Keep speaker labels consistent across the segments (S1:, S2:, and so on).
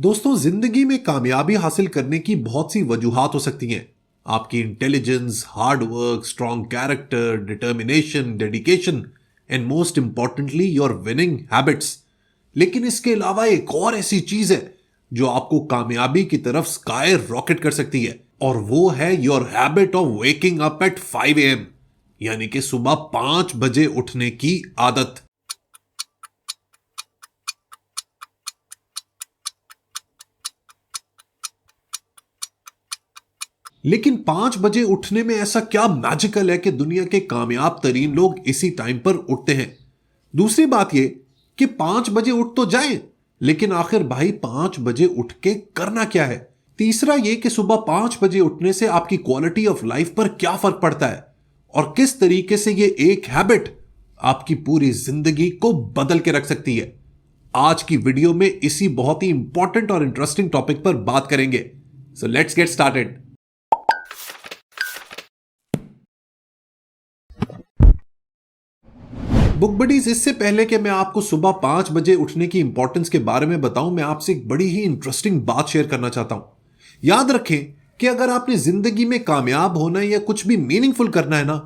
S1: दोस्तों, जिंदगी में कामयाबी हासिल करने की बहुत सी वजूहात हो सकती हैं। आपकी intelligence, hard work, strong character, determination, dedication and most importantly your winning habits. लेकिन इसके अलावा एक और ऐसी चीज है जो आपको कामयाबी की तरफ स्काई रॉकेट कर सकती है, और वो है your habit of waking up at 5 AM, यानी कि सुबह 5 बजे उठने की आदत। लेकिन 5 बजे उठने में ऐसा क्या मैजिकल है कि दुनिया के कामयाब तरीन लोग इसी टाइम पर उठते हैं। दूसरी बात यह कि 5 बजे उठ तो जाएं, लेकिन आखिर भाई 5 बजे उठ के करना क्या है। तीसरा यह कि सुबह 5 बजे उठने से आपकी क्वालिटी ऑफ लाइफ पर क्या फर्क पड़ता है और किस तरीके से यह एक हैबिट आपकी पूरी जिंदगी को बदल के रख सकती है। आज की वीडियो में इसी बहुत ही इंपॉर्टेंट और इंटरेस्टिंग टॉपिक पर बात करेंगे। So let's get started. Book buddies, इससे पहले कि मैं आपको सुबह 5 बजे उठने की इंपॉर्टेंस के बारे में बताऊं, मैं आपसे एक बड़ी ही इंटरेस्टिंग बात शेयर करना चाहता हूं। याद रखें कि अगर आपने जिंदगी में कामयाब होना है या कुछ भी मीनिंगफुल करना है ना,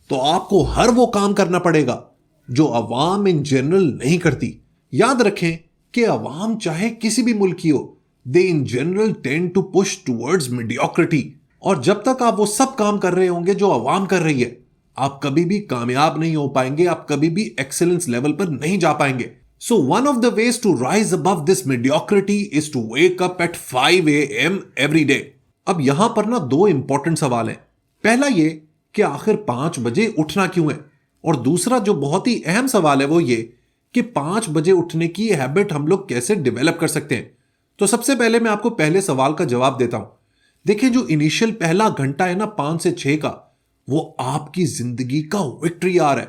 S1: तो आपको हर वो काम करना पड़ेगा जो अवाम इन जनरल नहीं करती। याद रखें कि अवाम चाहे किसी भी मुल्क की हो, they in general tend to push towards mediocrity, और जब तक आप वो सब काम कर रहे होंगे जो अवाम कर रही है, आप कभी भी कामयाब नहीं हो पाएंगे, आप कभी भी एक्सेलेंस लेवल पर नहीं जा पाएंगे। So one of the ways to rise above this mediocrity is to wake up at 5 AM every day. अब यहां पर ना दो इंपॉर्टेंट सवाल हैं। पहला ये कि आखिर 5 बजे उठना क्यों है, और दूसरा जो बहुत ही अहम सवाल है वो ये कि 5 बजे उठने की हैबिट हम लोग कैसे डेवलप कर सकते हैं। तो सबसे पहले मैं आपको पहले सवाल का जवाब देता हूं। देखिए, जो इनिशियल पहला घंटा है ना 5 से 6 का, वो आपकी जिंदगी का विक्ट्री आवर है।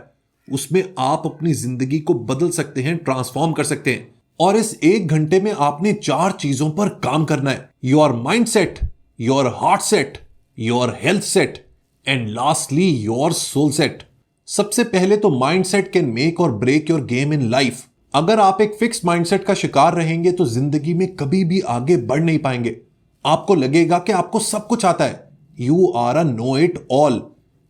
S1: उसमें आप अपनी जिंदगी को बदल सकते हैं, ट्रांसफॉर्म कर सकते हैं। और इस 1 घंटे में आपने 4 चीजों पर काम करना है: your mind set, your heart set, your health set and lastly your soul set. सबसे पहले तो mind set can make or break your game in life. अगर आप एक फिक्स माइंडसेट का शिकार रहेंगे तो जिंदगी में कभी भी आगे बढ़ नहीं पाएंगे। आपको लगेगा कि आपको सब कुछ आता है, you are a know it all.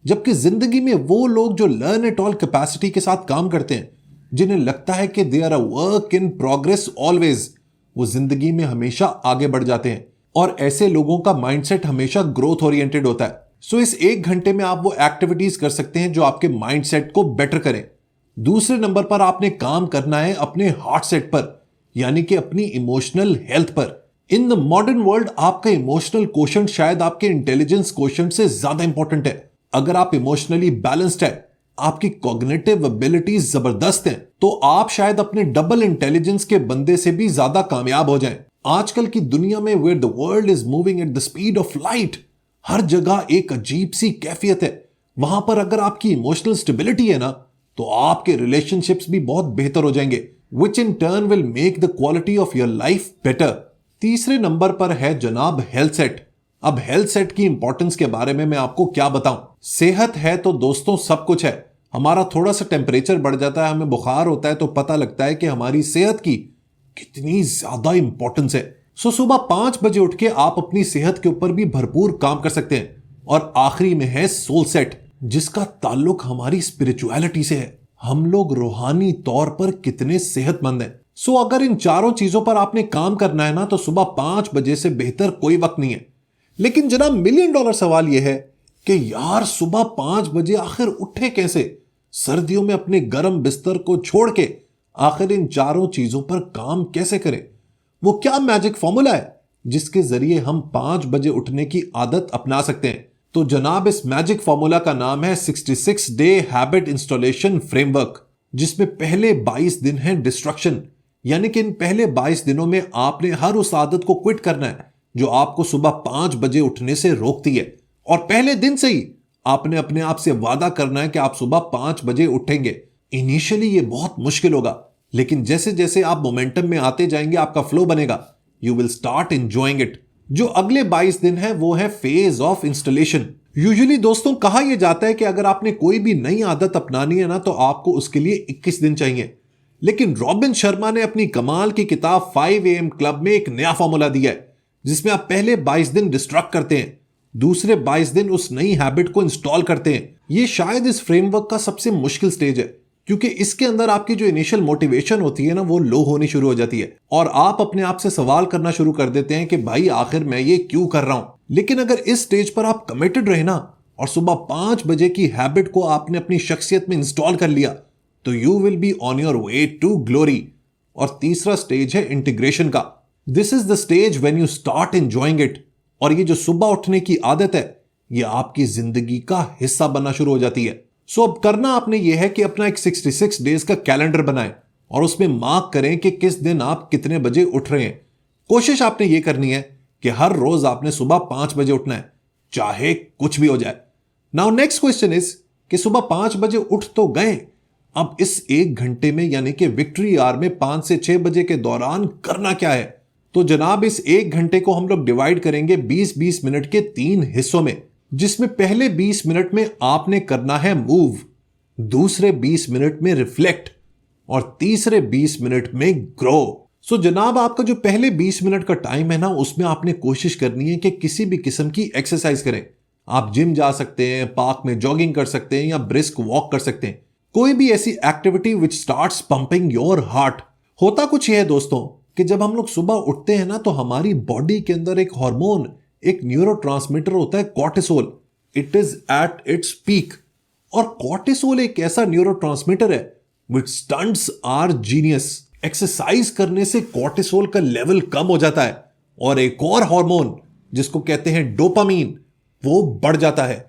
S1: जबकि जिंदगी में वो लोग जो लर्न इट ऑल कैपेसिटी के साथ काम करते हैं, जिन्हें लगता है कि they are a work in progress always, वो जिंदगी में हमेशा आगे बढ़ जाते हैं। और ऐसे लोगों का माइंडसेट हमेशा ग्रोथ ओरिएंटेड होता है। सो इस 1 घंटे में आप वो एक्टिविटीज कर सकते हैं जो आपके माइंडसेट को बेटर करें। दूसरे नंबर पर आपने काम करना है अपने हार्ट सेट पर, यानी कि अपनी इमोशनल हेल्थ पर। इन द मॉडर्न वर्ल्ड आपका इमोशनल क्वोशंट शायद आपके इंटेलिजेंस क्वोशंट से ज्यादा इंपॉर्टेंट है। अगर आप इमोशनली बैलेंस्ड है, आपकी कॉग्निटिव एबिलिटीज जबरदस्त हैं, तो आप शायद अपने डबल इंटेलिजेंस के बंदे से भी ज्यादा कामयाब हो जाएं। आजकल की दुनिया में where the world is moving at the speed of light, हर जगह एक अजीब सी कैफियत है। वहां पर अगर आपकी इमोशनल स्टेबिलिटी है ना, तो आपके रिलेशनशिप्स भी बहुत बेहतर हो जाएंगे, which in turn will make the quality of your life better. तीसरे नंबर पर है जनाब हेल्थ सेट। अब हेल्थ सेट की इंपॉर्टेंस के बारे में मैं आपको क्या बताऊं। सेहत है तो दोस्तों सब कुछ है। हमारा थोड़ा सा टेम्परेचर बढ़ जाता है, हमें बुखार होता है, तो पता लगता है कि हमारी सेहत की कितनी ज्यादा इंपॉर्टेंस है। सो सुबह 5 बजे उठ के आप अपनी सेहत के ऊपर भी भरपूर काम कर सकते हैं। और आखिरी में है सोल सेट, जिसका ताल्लुक हमारी स्पिरिचुअलिटी से है। हम लोग रूहानी तौर पर कितने सेहतमंद हैं। सो अगर इन चारों चीजों पर आपने काम करना है ना, तो सुबह 5 बजे से बेहतर कोई वक्त नहीं है। लेकिन जनाब, मिलियन डॉलर सवाल यह है कि यार सुबह 5 बजे आखिर उठे कैसे। सर्दियों में अपने गर्म बिस्तर को छोड़ के आखिर इन चारों चीजों पर काम कैसे करें। वो क्या मैजिक फॉर्मूला है जिसके जरिए हम 5 बजे उठने की आदत अपना सकते हैं। तो जनाब, इस मैजिक फॉर्मूला का नाम है 66 डे हैबिट इंस्टॉलेशन फ्रेमवर्क, जिसमें पहले 22 दिन है डिस्ट्रक्शन, यानी कि इन पहले 22 दिनों में आपने हर उस आदत को क्विट करना है जो आपको सुबह 5 बजे उठने से रोकती है। और पहले दिन से ही आपने अपने आप से वादा करना है कि आप सुबह 5 बजे उठेंगे। इनिशियली ये बहुत मुश्किल होगा, लेकिन जैसे जैसे आप मोमेंटम में आते जाएंगे, आपका फ्लो बनेगा, you will start enjoying it. जो अगले 22 दिन है वो है फेज ऑफ इंस्टॉलेशन। यूजुअली दोस्तों कहा यह जाता है कि अगर आपने कोई भी नई आदत अपनानी है ना, तो आपको उसके लिए 21 दिन चाहिए। लेकिन रॉबिन शर्मा ने अपनी कमाल की किताब 5 AM क्लब में एक नया फॉर्मूला दिया है, जिसमें आप पहले 22 दिन डिस्ट्रक्ट करते हैं, दूसरे 22 दिन उस नई हैबिट को इंस्टॉल करते हैं। ये शायद इस फ्रेमवर्क का सबसे मुश्किल स्टेज है, क्योंकि इसके अंदर आपकी जो इनिशियल मोटिवेशन होती है ना, वो लो होनी शुरू हो जाती है और आप अपने आप से सवाल करना शुरू कर देते हैं कि भाई आखिर मैं ये क्यों कर रहा हूं। लेकिन अगर इस स्टेज पर आप कमिटेड रहे ना और सुबह 5 बजे की हैबिट को आपने अपनी शख्सियत में इंस्टॉल कर लिया, तो you will be on your way to glory. और तीसरा स्टेज है इंटीग्रेशन का। This is the stage when you start enjoying it. और ये जो सुबह उठने की आदत है, ये आपकी जिंदगी का हिस्सा बनना शुरू हो जाती है। सो अब करना आपने ये है कि अपना एक 66 डेज का कैलेंडर बनाएं और उसमें मार्क करें कि किस दिन आप कितने बजे उठ रहे हैं। कोशिश आपने ये करनी है कि हर रोज आपने सुबह 5 बजे उठना है, चाहे कुछ भी हो जाए। नाउ नेक्स्ट क्वेश्चन इज कि सुबह 5 बजे उठ तो गए, अब इस 1 घंटे में यानी कि विक्ट्री आवर में 5 से 6 बजे के दौरान करना क्या है? तो जनाब इस 1 घंटे को हम लोग डिवाइड करेंगे 20-20 मिनट के 3 हिस्सों में, जिसमें पहले 20 मिनट में आपने करना है मूव, दूसरे 20 मिनट में रिफ्लेक्ट और तीसरे 20 मिनट में ग्रो। सो जनाब आपका जो पहले 20 मिनट का टाइम है ना, उसमें आपने कोशिश करनी है कि किसी भी किस्म की एक्सरसाइज करें। आप जिम जा सकते हैं, पार्क में जॉगिंग कर सकते हैं या ब्रिस्क वॉक कर सकते हैं, कोई भी ऐसी activity which starts pumping your heart. होता कुछ यह है दोस्तों कि जब हम लोग सुबह उठते हैं ना, तो हमारी बॉडी के अंदर एक हार्मोन, एक न्यूरोट्रांसमीटर होता है cortisol. It is at its peak. और कॉर्टिसोल एक ऐसा न्यूरोट्रांसमीटर है विच स्टंट्स आवर जीनियस। एक्सरसाइज करने से कॉर्टिसोल का लेवल कम हो जाता है और एक और हार्मोन जिसको कहते हैं डोपामीन, वो बढ़ जाता है।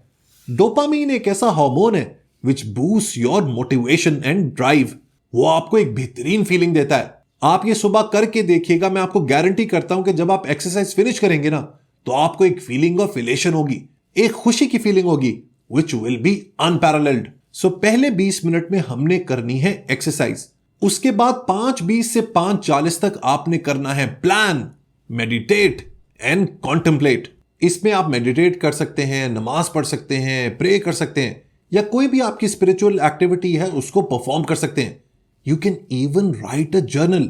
S1: डोपामीन एक ऐसा हार्मोन है which boost your motivation and drive. वो आपको एक बेहतरीन फीलिंग देता है। आप ये सुबह करके देखिएगा, मैं आपको गारंटी करता हूं कि जब आप एक्सरसाइज फिनिश करेंगे ना, तो आपको एक फीलिंग ऑफ इलेशन होगी, एक खुशी की फीलिंग होगी विच विल बी अनपैरेलल्ड। सो पहले 20 मिनट में हमने करनी है एक्सरसाइज। उसके बाद 5:20 से 5:40 तक आपने करना है प्लान, मेडिटेट एंड कॉन्टेम्पलेट। इसमें आप मेडिटेट कर सकते हैं, नमाज पढ़ सकते हैं, प्रे कर सकते हैं या कोई भी आपकी स्पिरिचुअल एक्टिविटी है उसको परफॉर्म कर सकते हैं। You can even write a journal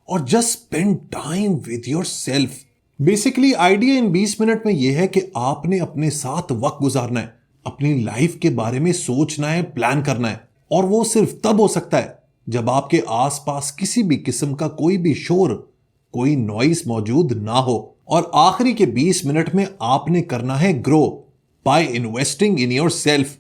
S1: और just spend time with yourself. Basically idea इन 20 मिनट में यह है कि आपने अपने साथ वक्त गुजारना है, अपनी लाइफ के बारे में सोचना है, प्लान करना है। और वो सिर्फ तब हो सकता है जब आपके आसपास किसी भी किस्म का कोई भी शोर, कोई नॉइस मौजूद ना हो। और आखिरी के 20 मिनट में आपने करना है grow by investing in yourself.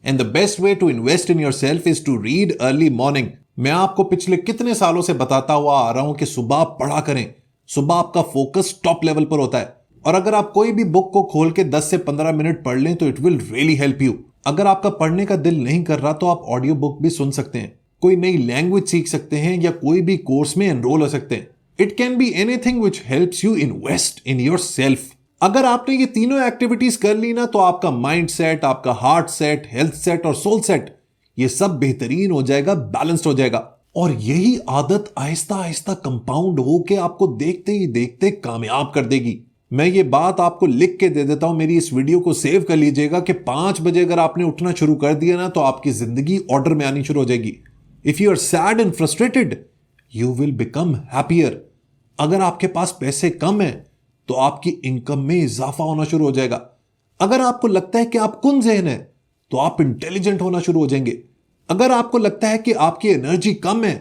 S1: And the best way to invest in yourself is to read early morning. मैं आपको पिछले कितने सालों से बताता हुआ आ रहा हूं कि सुबह पढ़ा करें। सुबह आपका फोकस टॉप लेवल पर होता है और अगर आप कोई भी बुक को खोल के 10 से 15 मिनट पढ़ लें तो it will really help you. अगर आपका पढ़ने का दिल नहीं कर रहा तो आप ऑडियो बुक भी सुन सकते हैं, कोई नई लैंग्वेज सीख सकते हैं या कोई भी कोर्स में एनरोल हो सकते हैं। It can be anything which helps you invest in your self. अगर आपने ये तीनों एक्टिविटीज कर ली ना, तो आपका माइंड सेट, आपका हार्ट सेट, हेल्थ सेट और सोल सेट, ये सब बेहतरीन हो जाएगा, बैलेंस्ड हो जाएगा। और यही आदत आहिस्ता आहिस्ता कंपाउंड होके आपको देखते ही देखते कामयाब कर देगी। मैं ये बात आपको लिख के दे देता हूं, मेरी इस वीडियो को सेव कर लीजिएगा कि 5 बजे अगर आपने उठना शुरू कर दिया ना, तो आपकी जिंदगी ऑर्डर में आनी शुरू हो जाएगी। If you are sad and frustrated, you will become happier. अगर आपके पास पैसे कम है तो आपकी इनकम में इजाफा होना शुरू हो जाएगा। अगर आपको लगता है कि आप कुन ज़हन है तो आप इंटेलिजेंट होना शुरू हो जाएंगे। अगर आपको लगता है कि आपकी एनर्जी कम है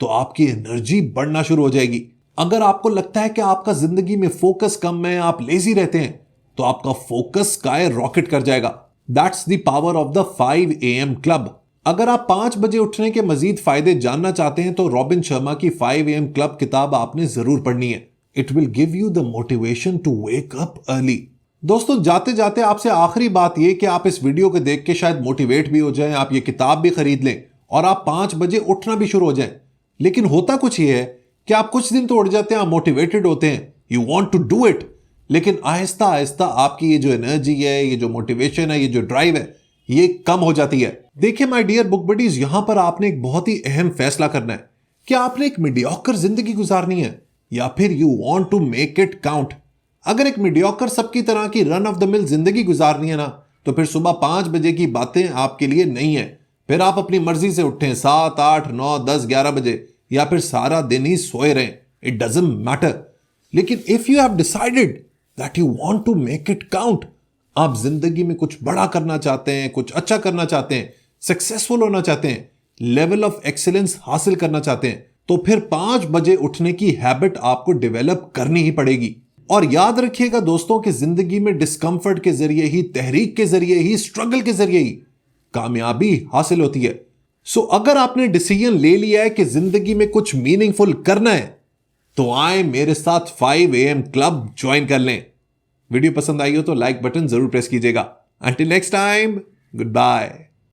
S1: तो आपकी एनर्जी बढ़ना शुरू हो जाएगी। अगर आपको लगता है कि आपका जिंदगी में फोकस कम है, आप लेजी रहते हैं, तो आपका फोकस स्काई रॉकेट कर जाएगा। That's the power of the 5 AM club. अगर आप 5 बजे उठने के मजीद फायदे जानना चाहते हैं तो रॉबिन शर्मा की 5 AM क्लब किताब आपने जरूर पढ़नी है। It will give you the motivation to wake up early. दोस्तों जाते जाते आपसे आखिरी बात यह कि आप इस वीडियो को देख के शायद मोटिवेट भी हो जाएं, आप ये किताब भी खरीद लें और आप 5 बजे उठना भी शुरू हो जाएं। लेकिन होता कुछ ये है कि आप कुछ दिन तो उठ जाते हैं, आप मोटिवेटेड होते हैं, you want to do it, लेकिन आहिस्ता आहिस्ता आपकी ये जो एनर्जी है, ये जो मोटिवेशन है, ये जो ड्राइव है, ये कम हो जाती है। देखिए माय डियर बुक बडीज, यहां पर आपने एक बहुत ही अहम फैसला करना है कि आपने एक मीडियोकर जिंदगी गुजारनी है या फिर you want to make it count. अगर एक मीडियोकर सबकी तरह की रन ऑफ द मिल जिंदगी गुजारनी है ना, तो फिर सुबह 5 बजे की बातें आपके लिए नहीं है। फिर आप अपनी मर्जी से उठें 7, 8, 9, 10, 11 बजे, या फिर सारा दिन ही सोए रहें, इट डजंट मैटर। लेकिन if you have decided that you want to make it count, आप जिंदगी में कुछ बड़ा करना चाहते हैं, कुछ अच्छा करना चाहते हैं, सक्सेसफुल होना चाहते हैं, लेवल ऑफ एक्सीलेंस हासिल करना चाहते हैं, तो फिर 5 बजे उठने की हैबिट आपको डेवलप करनी ही पड़ेगी। और याद रखिएगा दोस्तों कि जिंदगी में डिस्कंफर्ट के जरिए ही, तहरीक के जरिए ही, स्ट्रगल के जरिए ही कामयाबी हासिल होती है। सो अगर आपने डिसीजन ले लिया है कि जिंदगी में कुछ मीनिंगफुल करना है, तो आए मेरे साथ 5 AM क्लब ज्वाइन कर लें। वीडियो पसंद आई हो तो लाइक बटन जरूर प्रेस कीजिएगा। Until next time, good bye.